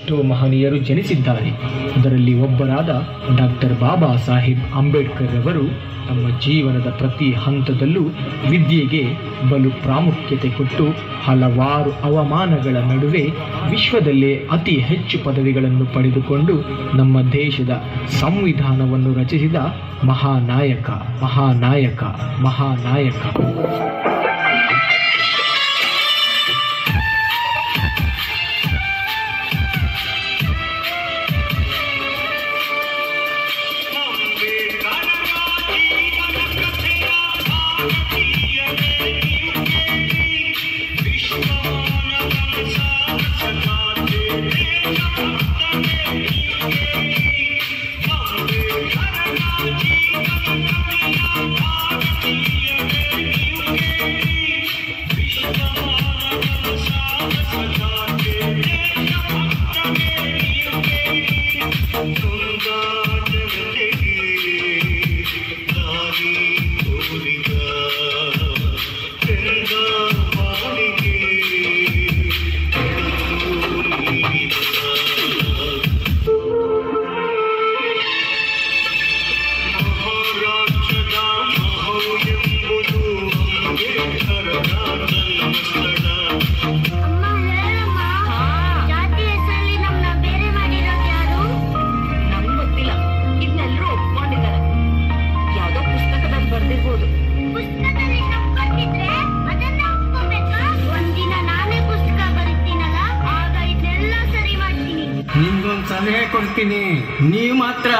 ಎಷ್ಟೋ ಮಹನೀಯರು ಜನಿಸಿದ್ದಾರೆ. ಅದರಲ್ಲಿ ಒಬ್ಬರಾದ ಡಾಕ್ಟರ್ ಬಾಬಾ ಸಾಹೇಬ್ ಅಂಬೇಡ್ಕರ್ ಅವರು ತಮ್ಮ ಜೀವನದ ಪ್ರತಿ ಹಂತದಲ್ಲೂ ವಿದ್ಯೆಗೆ ಬಲು ಪ್ರಾಮುಖ್ಯತೆ ಕೊಟ್ಟು ಹಲವಾರು ಅವಮಾನಗಳ ನಡುವೆ ವಿಶ್ವದಲ್ಲೇ ಅತಿ ಹೆಚ್ಚು ಪದವಿಗಳನ್ನು ಪಡೆದುಕೊಂಡು ನಮ್ಮ ದೇಶದ ಸಂವಿಧಾನವನ್ನು ರಚಿಸಿದ ಮಹಾನಾಯಕ ಮಹಾನಾಯಕ ಮಹಾನಾಯಕ. ನಿಮ್ಗೊಂದು ಸಲಹೆ ಕೊಡ್ತೀನಿ, ನೀವು ಮಾತ್ರ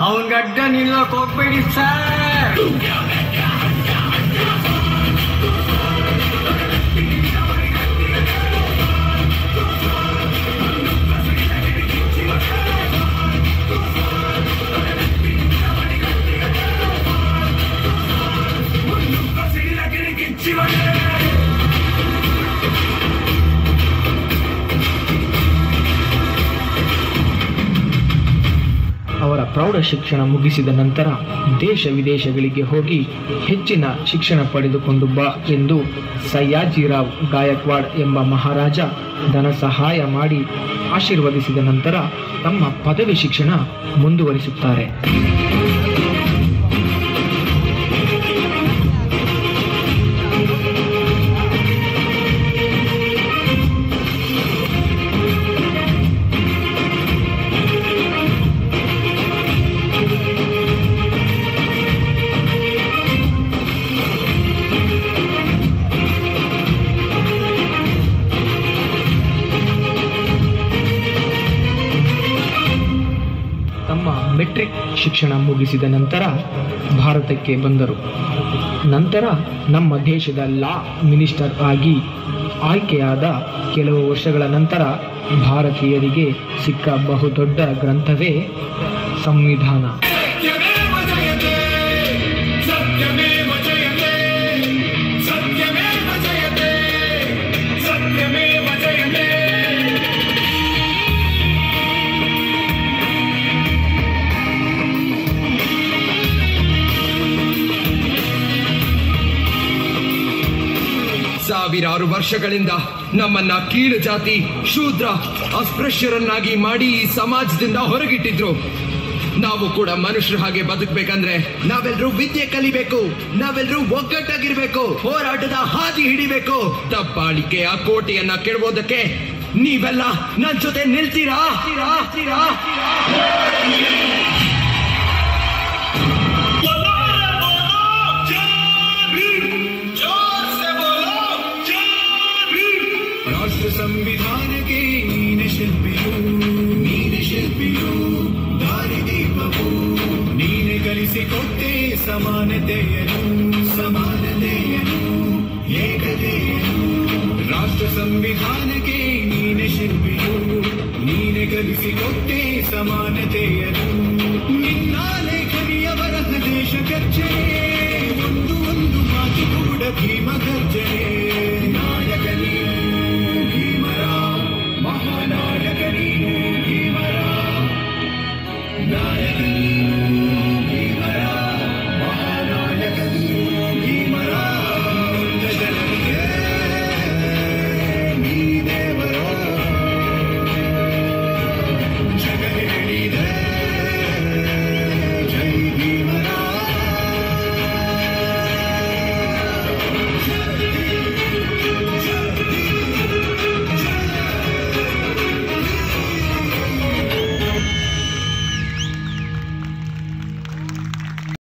ಅವನ ಗಡ್ಡ ನಿಲ್ಲೋಕೆ ಹೋಗ್ಬೇಡಿ ಸರ್. ಅವರ ಪ್ರೌಢ ಶಿಕ್ಷಣ ಮುಗಿಸಿದ ನಂತರ ದೇಶ ವಿದೇಶಗಳಿಗೆ ಹೋಗಿ ಹೆಚ್ಚಿನ ಶಿಕ್ಷಣ ಪಡೆದುಕೊಂಡು ಬಾ ಎಂದು ಸಯ್ಯಾಜಿರಾವ್ ಗಾಯಕ್ವಾಡ್ ಎಂಬ ಮಹಾರಾಜ ಧನ ಸಹಾಯ ಮಾಡಿ ಆಶೀರ್ವದಿಸಿದ ನಂತರ ತಮ್ಮ ಪದವಿ ಶಿಕ್ಷಣ ಮುಂದುವರಿಸುತ್ತಾರೆ. ತಮ್ಮ ಮೆಟ್ರಿಕ್ ಶಿಕ್ಷಣ ಮುಗಿಸಿದ ನಂತರ ಭಾರತಕ್ಕೆ ಬಂದರು. ನಂತರ ನಮ್ಮ ದೇಶದ ಲಾ ಮಿನಿಸ್ಟರ್ ಆಗಿ ಆಯ್ಕೆಯಾದ ಕೆಲವು ವರ್ಷಗಳ ನಂತರ ಭಾರತೀಯರಿಗೆ ಸಿಕ್ಕ ಬಹುದೊಡ್ಡ ಗ್ರಂಥವೇ ಸಂವಿಧಾನ. ಸಾವಿರಾರು ವರ್ಷಗಳಿಂದ ನಮ್ಮನ್ನ ಕೀಳು ಜಾತಿ, ಶೂದ್ರ, ಅಸ್ಪೃಶ್ಯರನ್ನಾಗಿ ಮಾಡಿ ಈ ಸಮಾಜದಿಂದ ಹೊರಗಿಟ್ಟಿದ್ರು. ನಾವು ಕೂಡ ಮನುಷ್ಯರ ಹಾಗೆ ಬದುಕಬೇಕಂದ್ರೆ ನಾವೆಲ್ಲರೂ ವಿದ್ಯೆ ಕಲಿಬೇಕು, ನಾವೆಲ್ಲರೂ ಒಗ್ಗಟ್ಟಾಗಿರ್ಬೇಕು, ಹೋರಾಟದ ಹಾದಿ ಹಿಡಿಬೇಕು. ದಬ್ಬಾಳಿಕೆಯ ಕೋಟೆಯನ್ನ ಕೆಡವೋದಕ್ಕೆ ನೀವೆಲ್ಲ ನನ್ನ ಜೊತೆ ನಿಲ್ತೀರಾ? ಸಂವಿಧಾನಕ್ಕೆ ನೀನೆ ಶಿಲ್ಪಿಯು ದಾರಿದೀಪವು ನೀನೆ ಕಲಿಸಿಕೊಟ್ಟೆ ಸಮಾನತೆಯನು ಏಕತೆಯನು. ರಾಷ್ಟ್ರ ಸಂವಿಧಾನಕ್ಕೆ ನೀನೆ ಶಿಲ್ಪಿಯು ನೀನೆ ಕಲಿಸಿಕೊಟ್ಟೆ ಸಮಾನತೆಯನು. ನಿನ್ನ ಲೇಖನಿಯ ಬರಹ ದೇಶ ಗರ್ಜನೆ, ಒಂದು ಮಾತು ಕೂಡ ಭೀಮ ಗರ್ಜನೆ.